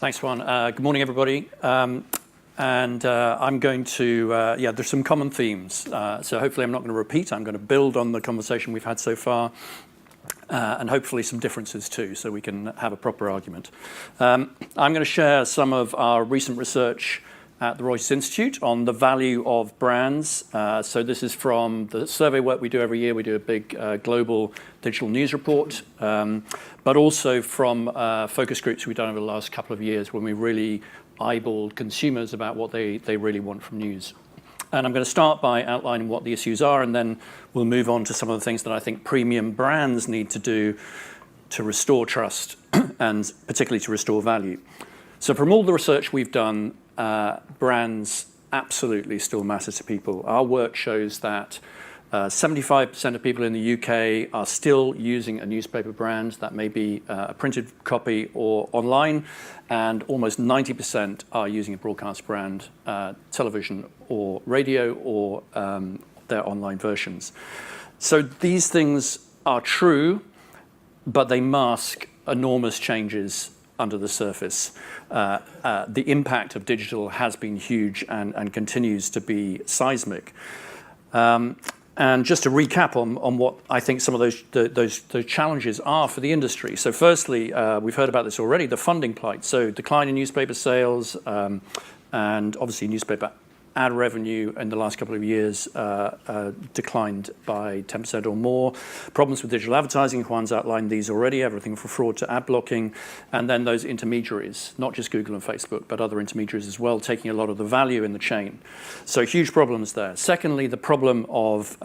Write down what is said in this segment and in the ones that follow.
Thanks, Juan. Good morning, everybody. I'm going to, there's some common themes. So hopefully I'm not going to repeat. I'm going to build on the conversation we've had so far, and hopefully some differences too, so we can have a proper argument. I'm going to share some of our recent research at the Reuters Institute on the value of brands. So this is from the survey work we do every year. We do a big global digital news report, but also from focus groups we've done over the last couple of years when we really eyeballed consumers about what they really want from news. And I'm going to start by outlining what the issues are, and then we'll move on to some of the things that I think premium brands need to do to restore trust and particularly to restore value. So from all the research we've done, brands absolutely still matter to people. Our work shows that 75% of people in the UK are still using a newspaper brand. That may be a printed copy or online, and almost 90% are using a broadcast brand, television or radio, or their online versions. So these things are true, but they mask enormous changes under the surface. The impact of digital has been huge and continues to be seismic. And just to recap on what I think some of those challenges are for the industry. So firstly, we've heard about this already, the funding plight. So decline in newspaper sales, and obviously newspaper ad revenue in the last couple of years declined by 10% or more. Problems with digital advertising, Juan's outlined these already, everything from fraud to ad blocking, and then those intermediaries, not just Google and Facebook, but other intermediaries as well, taking a lot of the value in the chain. So huge problems there. Secondly, the problem of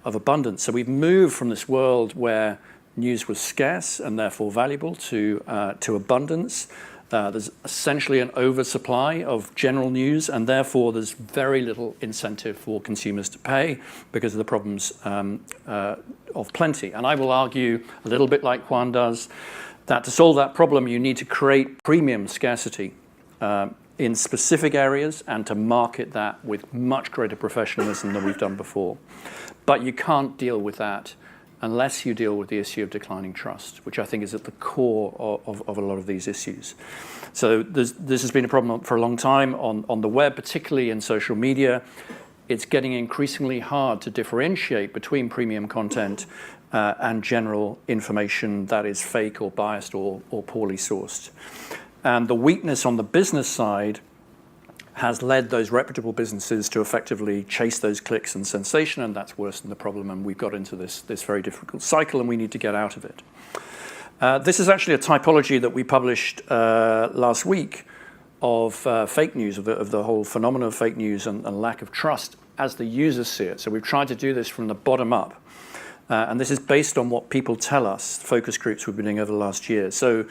abundance. So we've moved from this world where news was scarce and therefore valuable to abundance. There's essentially an oversupply of general news, and therefore there's very little incentive for consumers to pay because of the problems of plenty. And I will argue, a little bit like Juan does, that to solve that problem you need to create premium scarcity in specific areas and to market that with much greater professionalism than we've done before. But you can't deal with that unless you deal with the issue of declining trust, which I think is at the core of a lot of these issues. So this has been a problem for a long time on the web, particularly in social media. It's getting increasingly hard to differentiate between premium content and general information that is fake or biased or poorly sourced. And the weakness on the business side has led those reputable businesses to effectively chase those clicks and sensation, and that's worse than the problem, and we've got into this very difficult cycle, and we need to get out of it. This is actually a typology that we published last week of fake news, of the whole phenomenon of fake news and lack of trust as the users see it. So we've tried to do this from the bottom up. And this is based on what people tell us, focus groups we've been doing over the last year. So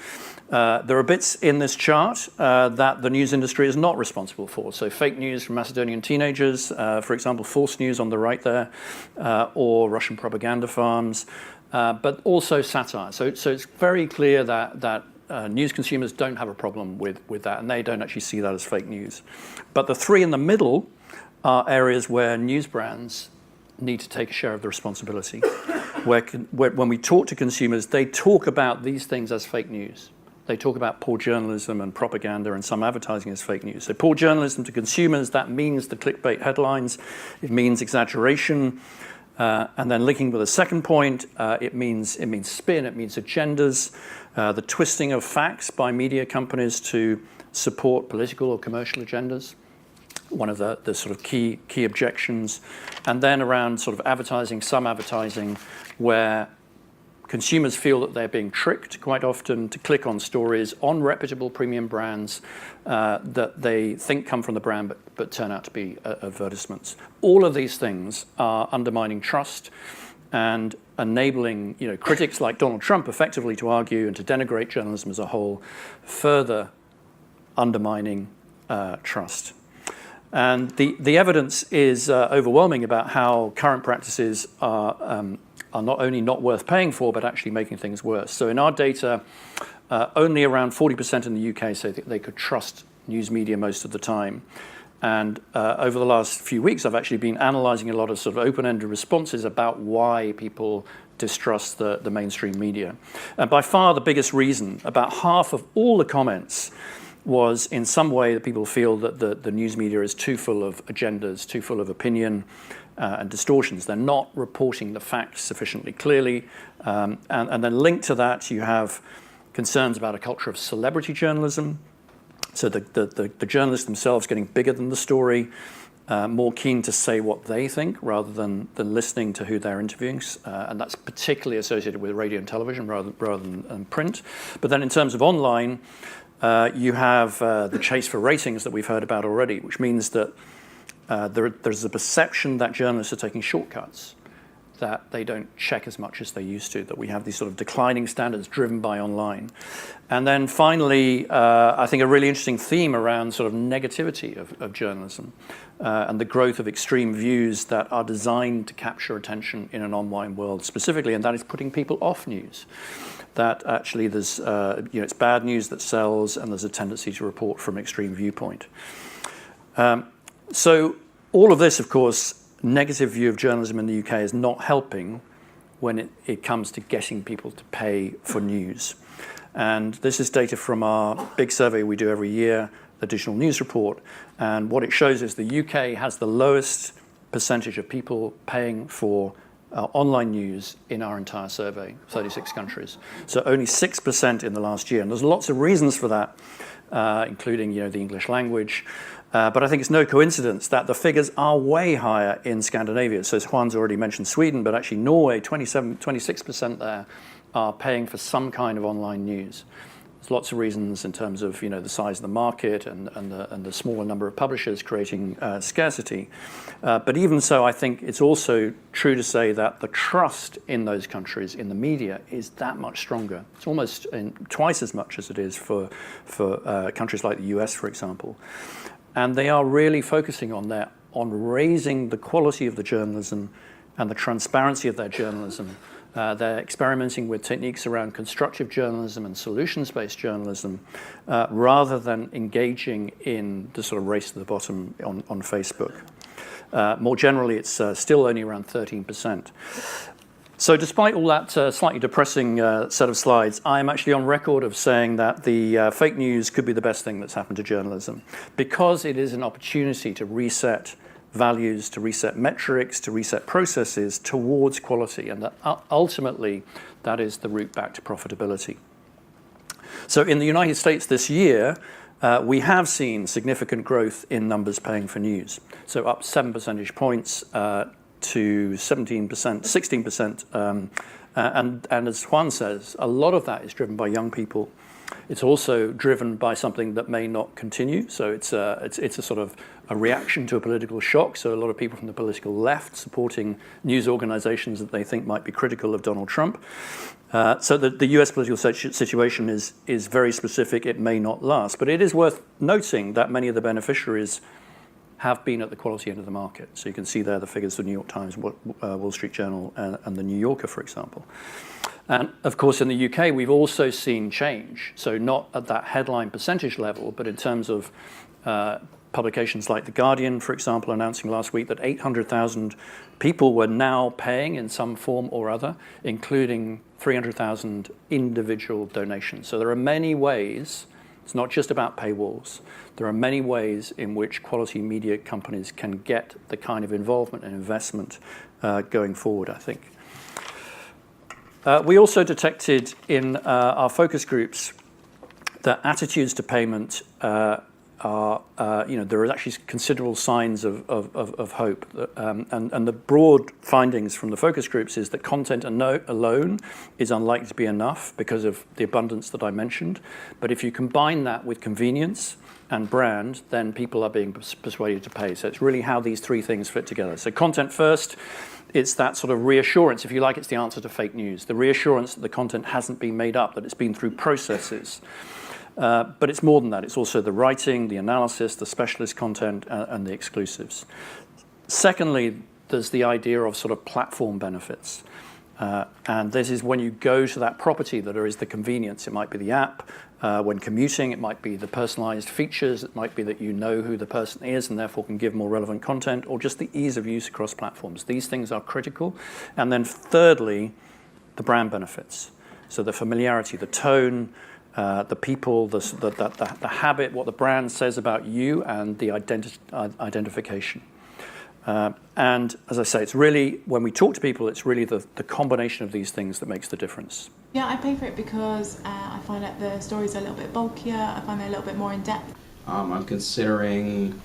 there are bits in this chart that the news industry is not responsible for. So fake news from Macedonian teenagers, for example, false news on the right there, or Russian propaganda farms, but also satire. So it's very clear that news consumers don't have a problem with that, and they don't actually see that as fake news. But the three in the middle are areas where news brands need to take a share of the responsibility. Where when we talk to consumers, they talk about these things as fake news. They talk about poor journalism and propaganda and some advertising as fake news. So poor journalism to consumers, that means the clickbait headlines, it means exaggeration, and then linking with a second point, it means spin, it means agendas, the twisting of facts by media companies to support political or commercial agendas. One of the sort of key objections. And then around sort of advertising, some advertising, where consumers feel that they're being tricked quite often to click on stories on reputable premium brands that they think come from the brand but turn out to be advertisements. All of these things are undermining trust and enabling critics like Donald Trump effectively to argue and to denigrate journalism as a whole, further undermining trust. And the evidence is overwhelming about how current practices are not only not worth paying for, but actually making things worse. So in our data, only around 40% in the UK say that they could trust news media most of the time. And over the last few weeks, I've actually been analysing a lot of sort of open-ended responses about why people distrust the mainstream media. And by far the biggest reason, about half of all the comments was in some way that people feel that the news media is too full of agendas, too full of opinion and distortions. They're not reporting the facts sufficiently clearly. And then linked to that, you have concerns about a culture of celebrity journalism. So the journalists themselves getting bigger than the story, more keen to say what they think rather than listening to who they're interviewing. And that's particularly associated with radio and television rather than print. But then in terms of online, you have the chase for ratings that we've heard about already, which means that there's a perception that journalists are taking shortcuts, that they don't check as much as they used to, that we have these sort of declining standards driven by online. And then finally, I think a really interesting theme around sort of negativity of journalism and the growth of extreme views that are designed to capture attention in an online world specifically, and that is putting people off news. That actually there's, it's bad news that sells, and there's a tendency to report from extreme viewpoint. So all of this, of course, negative view of journalism in the UK is not helping when it comes to getting people to pay for news. And this is data from our big survey we do every year, the Digital News Report. And what it shows is the UK has the lowest percentage of people paying for online news in our entire survey, 36 countries. So only 6% in the last year. And there's lots of reasons for that, including the English language. But I think it's no coincidence that the figures are way higher in Scandinavia. So as Juan's already mentioned Sweden, but actually Norway, 26% there are paying for some kind of online news. There's lots of reasons in terms of the size of the market and the smaller number of publishers creating scarcity. But even so, I think it's also true to say that the trust in those countries in the media is that much stronger. It's almost twice as much as it is for countries like the US, for example. And they are really focusing on raising the quality of the journalism and the transparency of their journalism. They're experimenting with techniques around constructive journalism and solutions-based journalism rather than engaging in the sort of race to the bottom on Facebook. More generally, it's still only around 13%. So despite all that slightly depressing set of slides, I'm actually on record of saying that the fake news could be the best thing that's happened to journalism, because it is an opportunity to reset values, to reset metrics, to reset processes towards quality, and that ultimately that is the route back to profitability. So in the United States this year, we have seen significant growth in numbers paying for news. So up 7 percentage points to 17%, 16%. And as Juan says, a lot of that is driven by young people. It's also driven by something that may not continue. So it's a sort of a reaction to a political shock. So a lot of people from the political left supporting news organizations that they think might be critical of Donald Trump. So the US political situation is very specific. It may not last. But it is worth noting that many of the beneficiaries have been at the quality end of the market. So you can see there the figures of the New York Times, Wall Street Journal, and the New Yorker, for example. And of course, in the UK, we've also seen change. So not at that headline percentage level, but in terms of publications like The Guardian, for example, announcing last week that 800,000 people were now paying in some form or other, including 300,000 individual donations. So there are many ways. It's not just about paywalls. There are many ways in which quality media companies can get the kind of involvement and investment going forward, I think. We also detected in our focus groups that attitudes to payment are, there are actually considerable signs of hope. And the broad findings from the focus groups is that content alone is unlikely to be enough because of the abundance that I mentioned. But if you combine that with convenience and brand, then people are being persuaded to pay. So it's really how these three things fit together. So content first, it's that sort of reassurance, if you like, it's the answer to fake news. The reassurance that the content hasn't been made up, that it's been through processes. But it's more than that. It's also the writing, the analysis, the specialist content, and the exclusives. Secondly, there's the idea of sort of platform benefits. And this is when you go to that property that there is the convenience. It might be the app. When commuting, it might be the personalized features. It might be that you know who the person is and therefore can give more relevant content, or just the ease of use across platforms. These things are critical. And then thirdly, the brand benefits. So the familiarity, the tone, the people, the habit, what the brand says about you, and the identification. And as I say, it's really, when we talk to people, it's really the combination of these things that makes the difference. Yeah, I pay for it because I find that the stories are a little bit bulkier, I find they're a little bit more in depth. I'm considering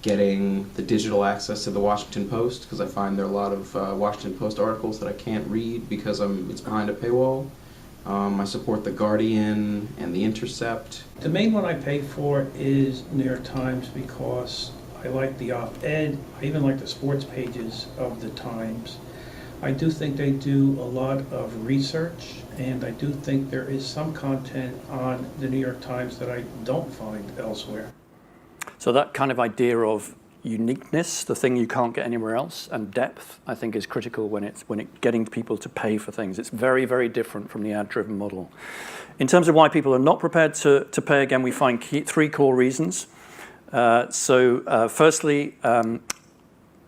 getting the digital access to the Washington Post because I find there are a lot of Washington Post articles that I can't read because it's behind a paywall. I support The Guardian and The Intercept. The main one I pay for is New York Times because I like the op-ed. I even like the sports pages of the Times. I do think they do a lot of research, and I do think there is some content on the New York Times that I don't find elsewhere. So that kind of idea of uniqueness, the thing you can't get anywhere else, and depth, I think is critical when it's getting people to pay for things. It's very, very different from the ad-driven model. In terms of why people are not prepared to pay, again, we find three core reasons. Firstly,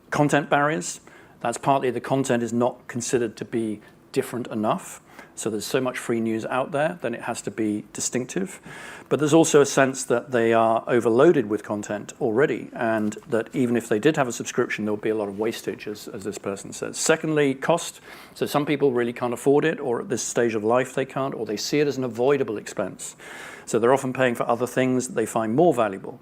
content barriers. That's partly the content is not considered to be different enough. So there's so much free news out there, then it has to be distinctive. But there's also a sense that they are overloaded with content already, and that even if they did have a subscription, there would be a lot of wastage, as this person says. Secondly, cost. So some people really can't afford it, or at this stage of life they can't, or they see it as an avoidable expense. So they're often paying for other things that they find more valuable.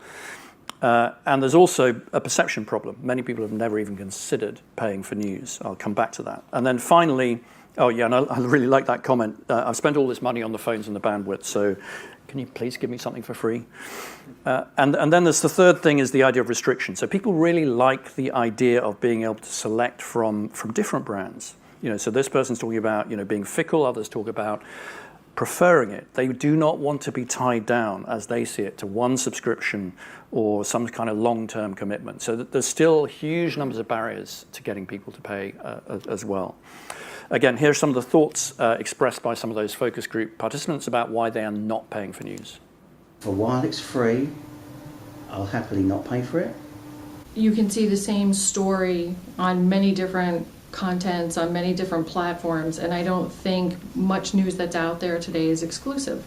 And there's also a perception problem. Many people have never even considered paying for news. I'll come back to that. And then finally, oh yeah, and I really like that comment. I've spent all this money on the phones and the bandwidth, so can you please give me something for free? And then there's the third thing is the idea of restriction. So people really like the idea of being able to select from different brands. So this person's talking about being fickle. Others talk about preferring it. They do not want to be tied down, as they see it, to one subscription or some kind of long-term commitment. So there's still huge numbers of barriers to getting people to pay as well. Again, here are some of the thoughts expressed by some of those focus group participants about why they are not paying for news. For while it's free, I'll happily not pay for it. You can see the same story on many different contents, on many different platforms, and I don't think much news that's out there today is exclusive.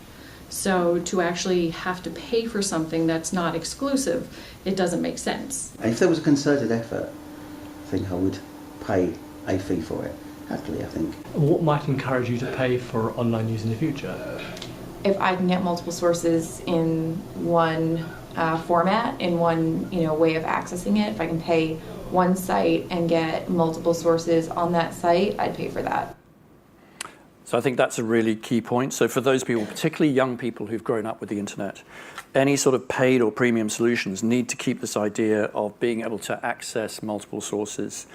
So to actually have to pay for something that's not exclusive, it doesn't make sense. If there was a concerted effort, I think I would pay a fee for it. Happily, I think. What might encourage you to pay for online news in the future? If I can get multiple sources in one format, in one way of accessing it, if I can pay one site and get multiple sources on that site, I'd pay for that. So I think that's a really key point. So for those people, particularly young people who've grown up with the internet, any sort of paid or premium solutions need to keep this idea of being able to access multiple sources.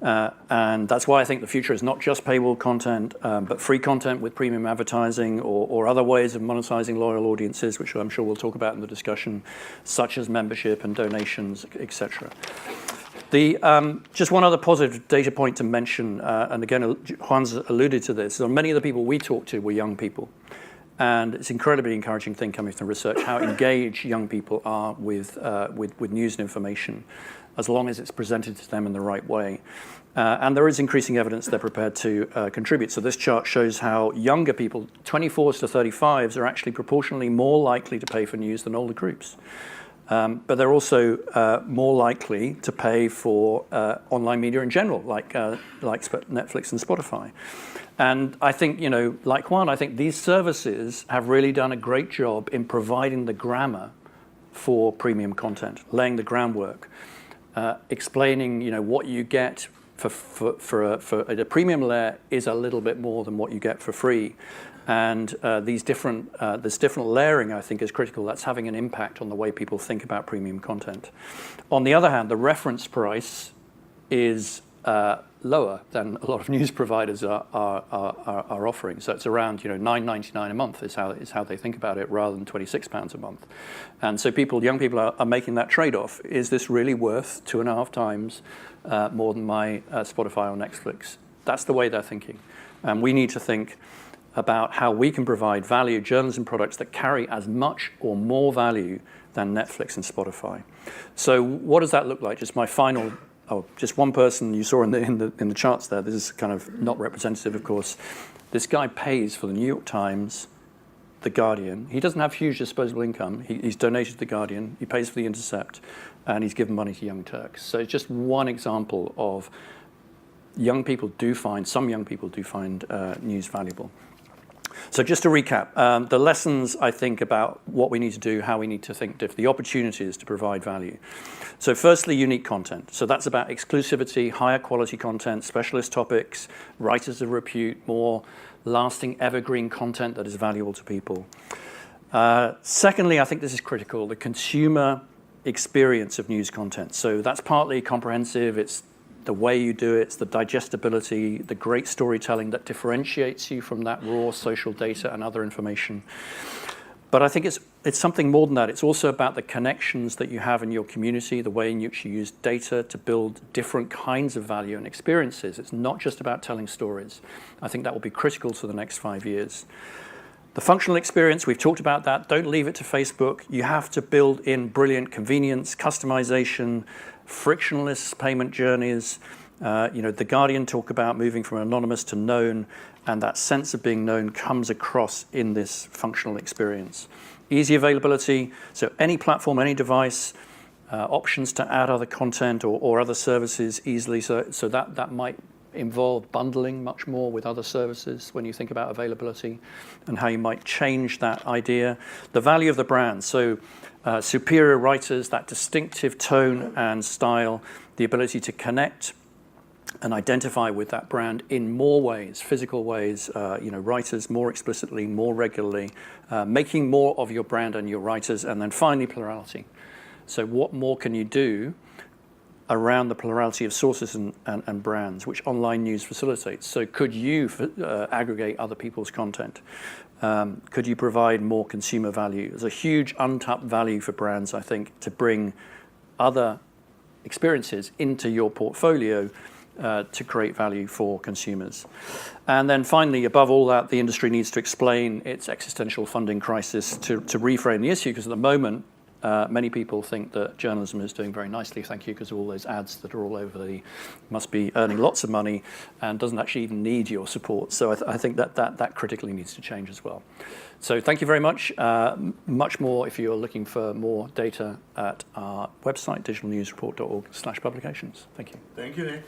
And that's why I think the future is not just paywall content, but free content with premium advertising or other ways of monetizing loyal audiences, which I'm sure we'll talk about in the discussion, such as membership and donations, etc. Just one other positive data point to mention, and again, Juan's alluded to this, so many of the people we talked to were young people. And it's incredibly encouraging thing coming from research, how engaged young people are with news and information, as long as it's presented to them in the right way. And there is increasing evidence they're prepared to contribute. So this chart shows how younger people, 24s to 35s, are actually proportionally more likely to pay for news than older groups. But they're also more likely to pay for online media in general, like Netflix and Spotify. And I think, like Juan, I think these services have really done a great job in providing the grammar for premium content, laying the groundwork, explaining, what you get for a premium layer is a little bit more than what you get for free. And this different layering, I think, is critical. That's having an impact on the way people think about premium content. On the other hand, the reference price is lower than a lot of news providers are offering. So it's around $9.99 a month is how they think about it, rather than £26 a month. And so young people are making that trade-off. Is this really worth 2.5 times more than my Spotify or Netflix? That's the way they're thinking. And we need to think about how we can provide value journalism products that carry as much or more value than Netflix and Spotify. So what does that look like? Just my final just one person you saw in the charts there. This is kind of not representative, of course. This guy pays for the New York Times, The Guardian. He doesn't have huge disposable income. He's donated to The Guardian. He pays for The Intercept, and he's given money to Young Turks. So it's just one example of some young people do find news valuable. So just to recap, the lessons, I think, about what we need to do, how we need to think different, the opportunities to provide value. So firstly, unique content. So that's about exclusivity, higher quality content, specialist topics, writers of repute, more lasting, evergreen content that is valuable to people. Secondly, I think this is critical, the consumer experience of news content. So that's partly comprehensive. It's the way you do it, it's the digestibility, the great storytelling that differentiates you from that raw social data and other information. But I think it's something more than that. It's also about the connections that you have in your community, the way in which you use data to build different kinds of value and experiences. It's not just about telling stories. I think that will be critical to the next 5 years. The functional experience, we've talked about that. Don't leave it to Facebook. You have to build in brilliant convenience, customization, frictionless payment journeys. The Guardian talk about moving from anonymous to known, and that sense of being known comes across in this functional experience. Easy availability, so any platform, any device, options to add other content or other services easily, so that might involve bundling much more with other services when you think about availability and how you might change that idea. The value of the brand, so superior writers, that distinctive tone and style, the ability to connect and identify with that brand in more ways, physical ways, writers more explicitly, more regularly, making more of your brand and your writers, and then finally plurality. So what more can you do around the plurality of sources and brands, which online news facilitates? So could you aggregate other people's content? Could you provide more consumer value? There's a huge untapped value for brands, I think, to bring other experiences into your portfolio to create value for consumers. And then finally, above all that, the industry needs to explain its existential funding crisis to reframe the issue, because at the moment, many people think that journalism is doing very nicely, thank you, because of all those ads that are all over must be earning lots of money and doesn't actually even need your support. So I think that critically needs to change as well. So thank you very much. Much more if you're looking for more data at our website, digitalnewsreport.org/publications. Thank you. Thank you, Nick.